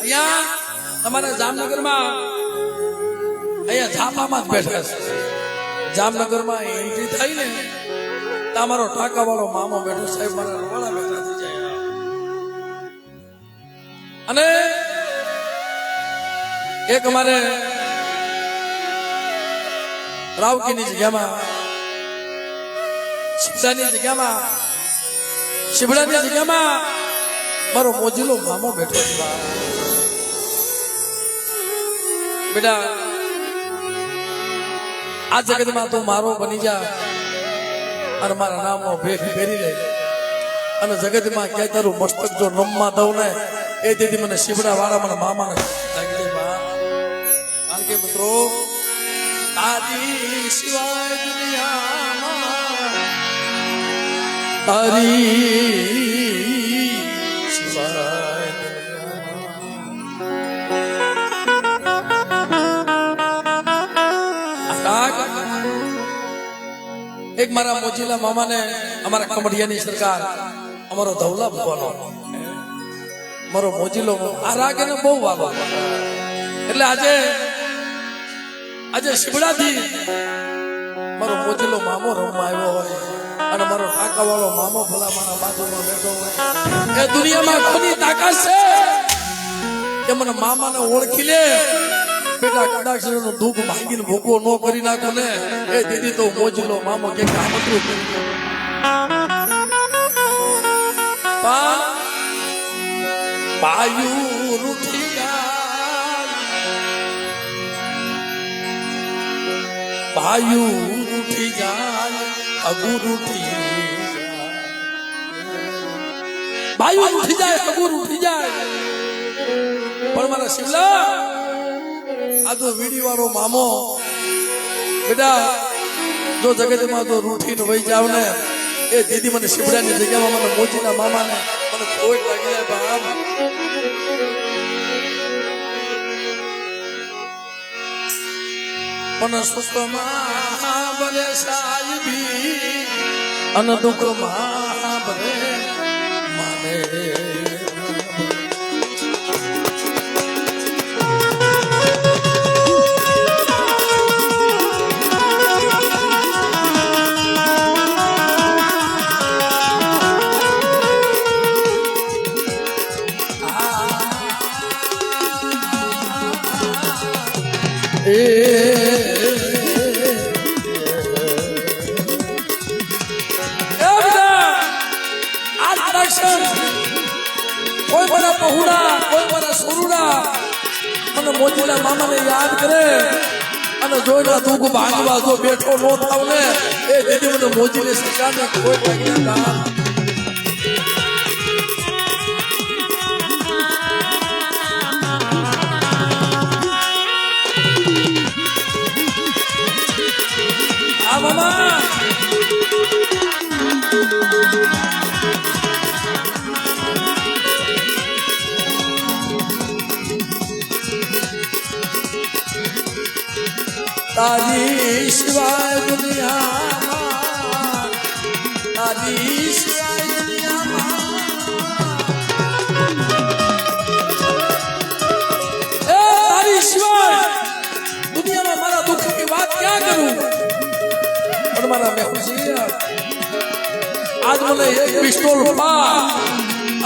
અહીંયા તમારા જામનગરમાં અહીંયા ઝાપામાં જ બેઠા છે. જામનગરમાં એન્ટ્રી થઈ ને તમારો ટાકા વાળો મામો બેઠો સાહેબ મારા રવાડા બેઠા થઈ જાય. અને એક અમારે રાવકીની જગ્યામાં શિબડાની જગ્યામાં મારો મોજીલો મામો બેઠો છે. બેટા આ જગતમાં તું મારો બની જા અને મારા નામનો ભેખ પહેરી લે અને જગતમાં ક્યાંય તારું મસ્તક જો રમવા દઉં ને એ દીદી મને શિબડા વાળા મને મામાને લાગી દે. કારણ કે મિત્રો તારી સિવાય દુનિયામાં તારી સિવાય એક મારા મોજીલા મામાને અમારા કમડિયાની સરકાર અમારો ધવલા ભગવાનો મારો મોજીલો આ રાગને બહુ વાગો એટલે આજે શિબડાથી મારો મોજીલો મામો રમવા આવ્યો હોય અને મારો ટાકા વાળો મામો ભલા મારા બાજુમાં બેઠો હોય એ દુનિયામાં કોની તાકાત છે કે મને મામાને ઓળખી લે. બેટા કદાચ એનું દુઃખ ભાંગીને ભૂકો ન કરી નાખો ને એ દીદી તો મોજીલો મામો કે આમંત્રિત કરી પાયું રૂઠી જાય અગુ રૂઠી ભાયું રૂઠી જાય અગુ રૂઠી જાય. પણ મારા શિવલા આ તો વીડી વાળો મામો બેટા જો જગતમાં તો રૂઠીને વહી જાવ ને એ દીદી મને શિવડાની જગ્યામાં મને મોજીના મામાને મને ખોટ લાગી જાય. બાપ પણ સુખમાં બરે સાહેબી અને દુઃખમાં બરે માને. કોઈ મારા પहुડા કોઈ મારા સોરુડા અને મોજીલા મામાને યાદ કરે અને જોઈના દુઃખ ભાંગવા જો બેઠો નો થાવ ને એ દીદી મને મોજીને સરકારને કોઈ ભાગ્યા આ મામા તારી સિવાય દુનિયામાં તારી સિવાય દુનિયામાં મારા દુઃખની વાત ક્યાં કરું. પણ મારા મેહુજી આજ મને એક પિસ્તોલ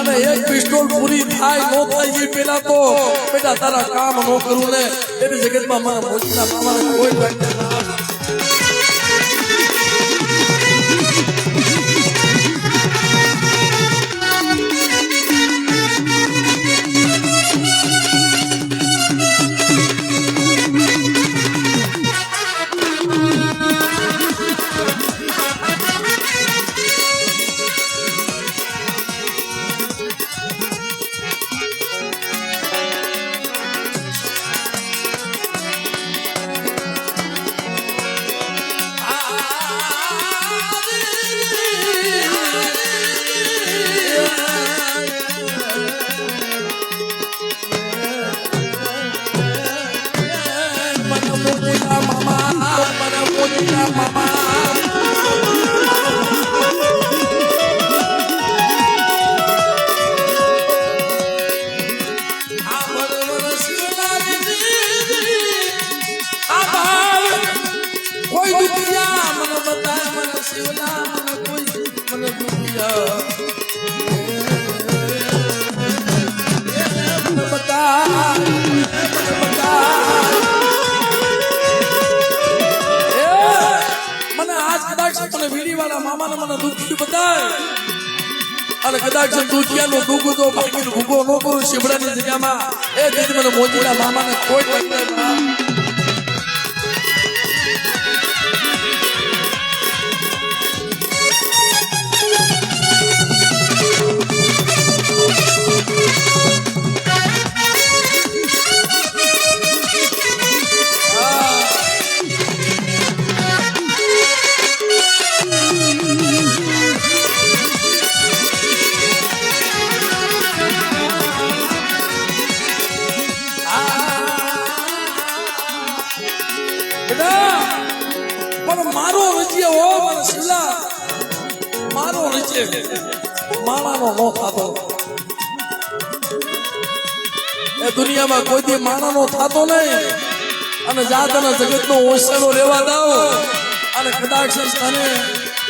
અને એક પિસ્તોલ પૂરી થાય નો થાય એ પેલા તો બેટા તારા કામ નો કરું ને એની જગતમાં મારા મોજીના મામાને કોઈ શિવલા મને કોઈ મને દુનિયા મને બતાય મને આજ કદાચ મને વીડીવાળા મામાને મને દુઃખી બતાય અને કદાચ દુખિયાનો દુઃખ તો બાકી ભૂગો ન કરું શિવડાની જગ્યામાં એ દીદી મને મોજીના મામાને કોઈ મારો રજ્ય હો મારો શિવલા મારો રજ્ય માણાનો નો થાતો એ દુનિયામાં કોઈ દી માણાનો થાતો નહીં અને જાત અને જગતનો ઓછેલો રહેવા દાવ અને કદાચ તને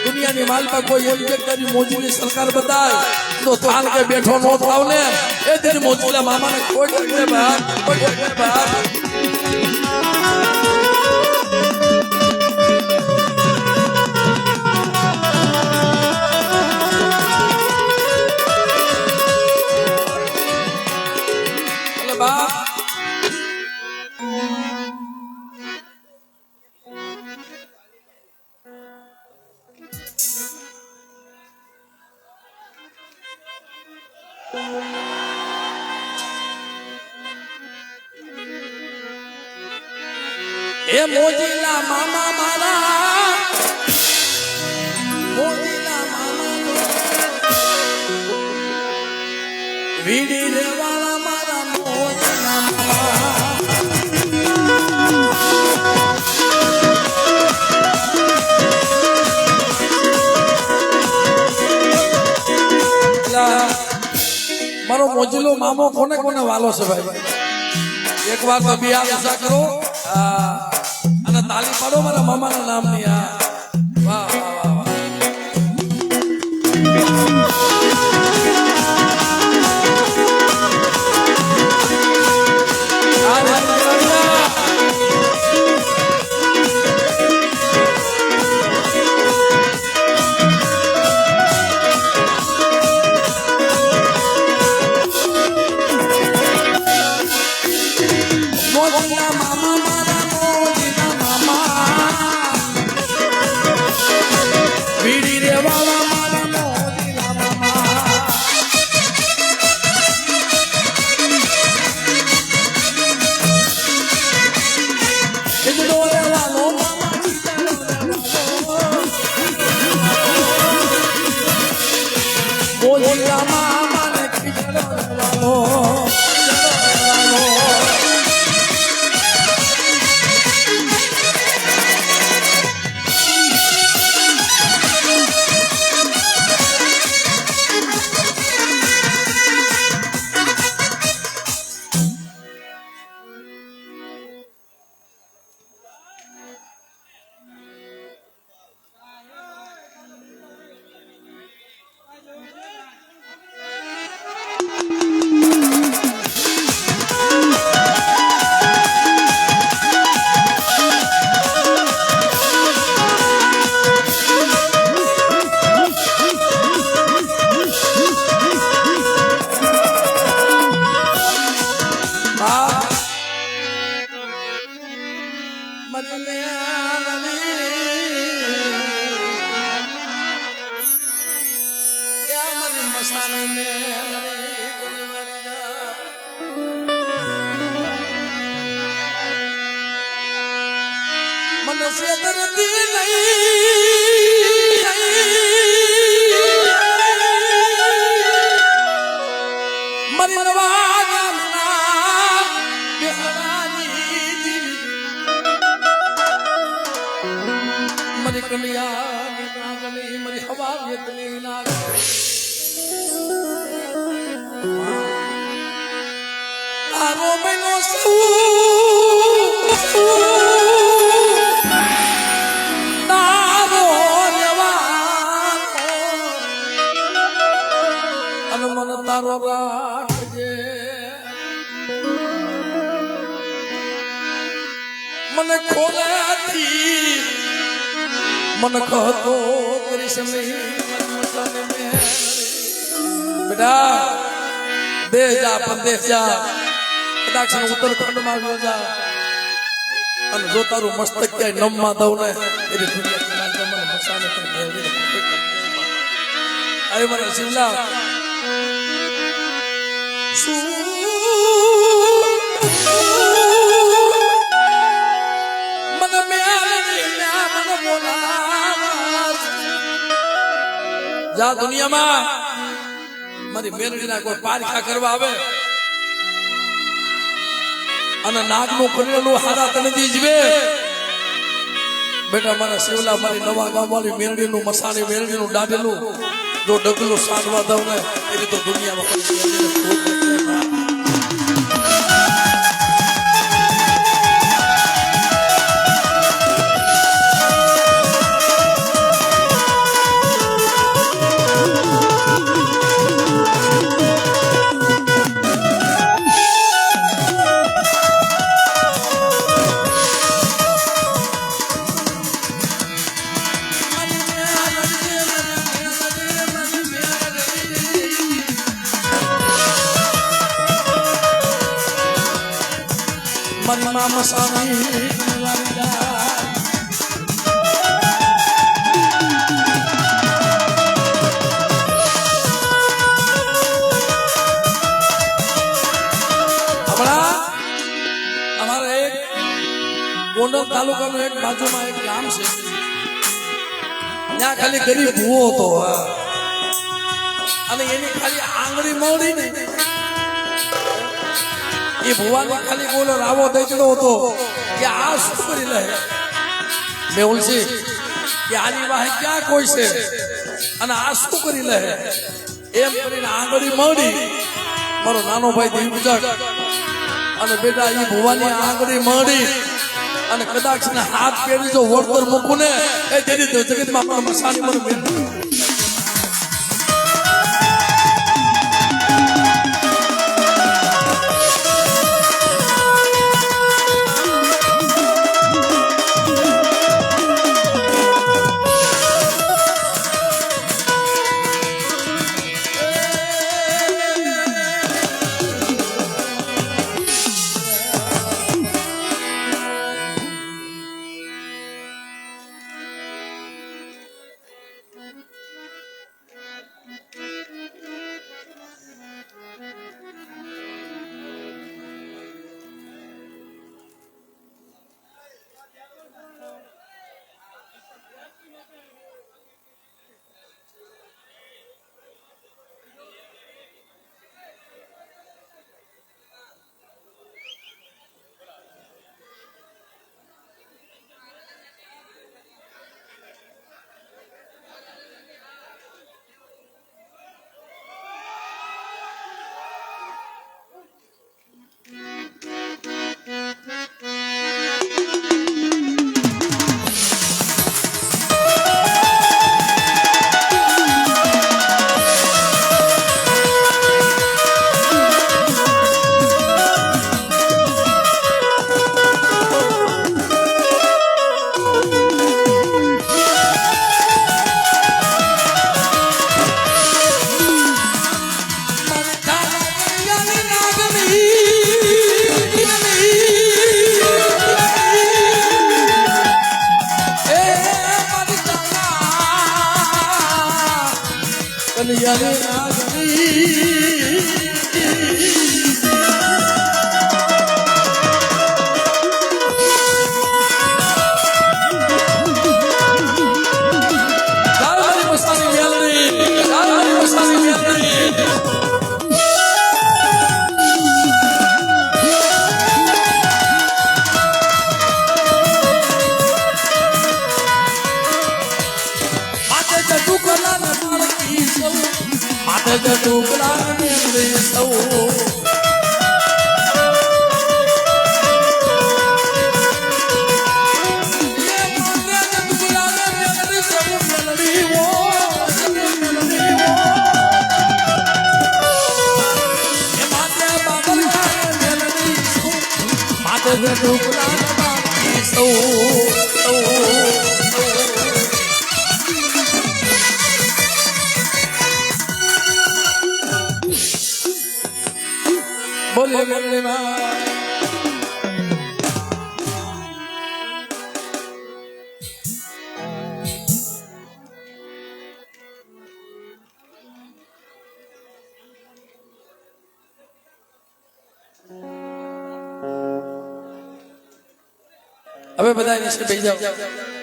દુનિયાની માલમાં કોઈ એમ કે તારી મોજીની સરકાર બતાય તો થાન કે બેઠો નો થાવ ને એ તેની મોજીલા મામાને કોઈ ટકે બહાર કોઈ ટકે બહાર એ મોજીલા મામા મારા મોજીલા મામા વીડી રેવાળા મારા મોજીલા મારો મોજીલો મામો કોને કોને વાલો છે ભાઈ એક વાર તો બી આશા કરો અને તાલી પાડો મારા મામાના નામની વાહ વાહ વાહ તારો રાખજે મને ખોલાથી મન કહતો કરીશ બેટા દેશ જા પરદેશ જા કદાચ ઉત્તરખંડમાં ગયો જા અને જો તારું મસ્તક ક્યાંય નમમાં દઉં ને એની દુનિયા મને મસાને અરે મારા શિવલા મને મને બોલા જા દુનિયામાં મારી મેલડીના કોઈ પારખા કરવા આવે અને નાગનું કરેલું હારા તને દીજવે બેટા મારા શિવલા મારી નવા ગામ વાળી મેલડીનું મસાણી મેલડીનું દાઢેલું જો ડગલું સાંડવા દઉં ને એની તો દુનિયામાં મારી મા મસાણી અમારા એક ગોંડલ તાલુકાનું એક બાજુમાં એક ગામ છે ત્યાં ખાલી ગરીબ ભૂવો હતો અને એની ખાલી આંગળી મળી ને એ ભુવાની ખાલી બોલો રાવો દઈચડો હતો કે આ શું કરી લે મેં ઉલસી કે આની વાહે ક્યાં કોઈ છે અને આ શું કરી લે એમ કરીને આંગળી મળી મારો નાનો ભાઈ દીવજક અને બેટા એ ભુવાની આંગળી મળી અને કદાચ ને હાથ પેરી જો વળતર મૂકું ને એ જેની જગતમાં મસાણી મને હાથ ઢોકળા બાકી સૌ બોલે મેરે માં હવે બધા નીચે બેસી જાઓ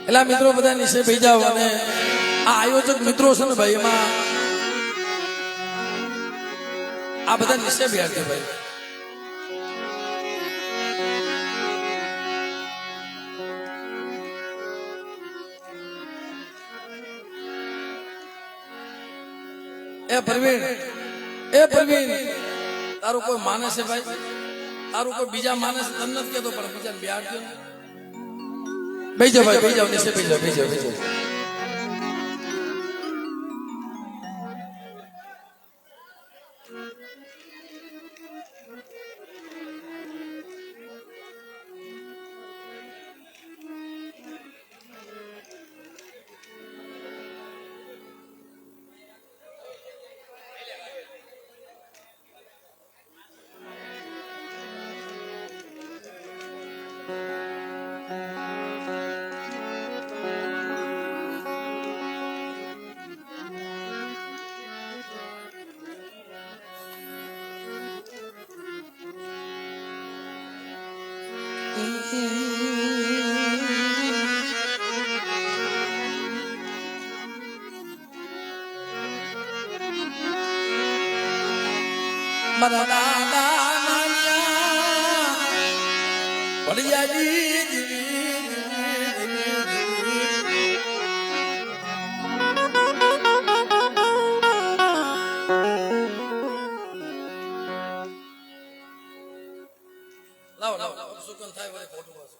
એલા મિત્રો બધા નીચે બેસી જાઓ અને આ આયોજક મિત્રો છે ને ભાઈ એમાં આ બધા નીચે બેસજો ભાઈ એ પ્રવીણ તારું કોઈ માનસ છે ભાઈ તારું કોઈ બીજા માનસ તને નથી કહેતો પણ બીજા બેસજો બેસજો ભાઈ બેસજો નીચે બેસજો મારા દાદા નાનિયા વડિયાજી લાવો સુકન થાય વળે ફોટો પાછો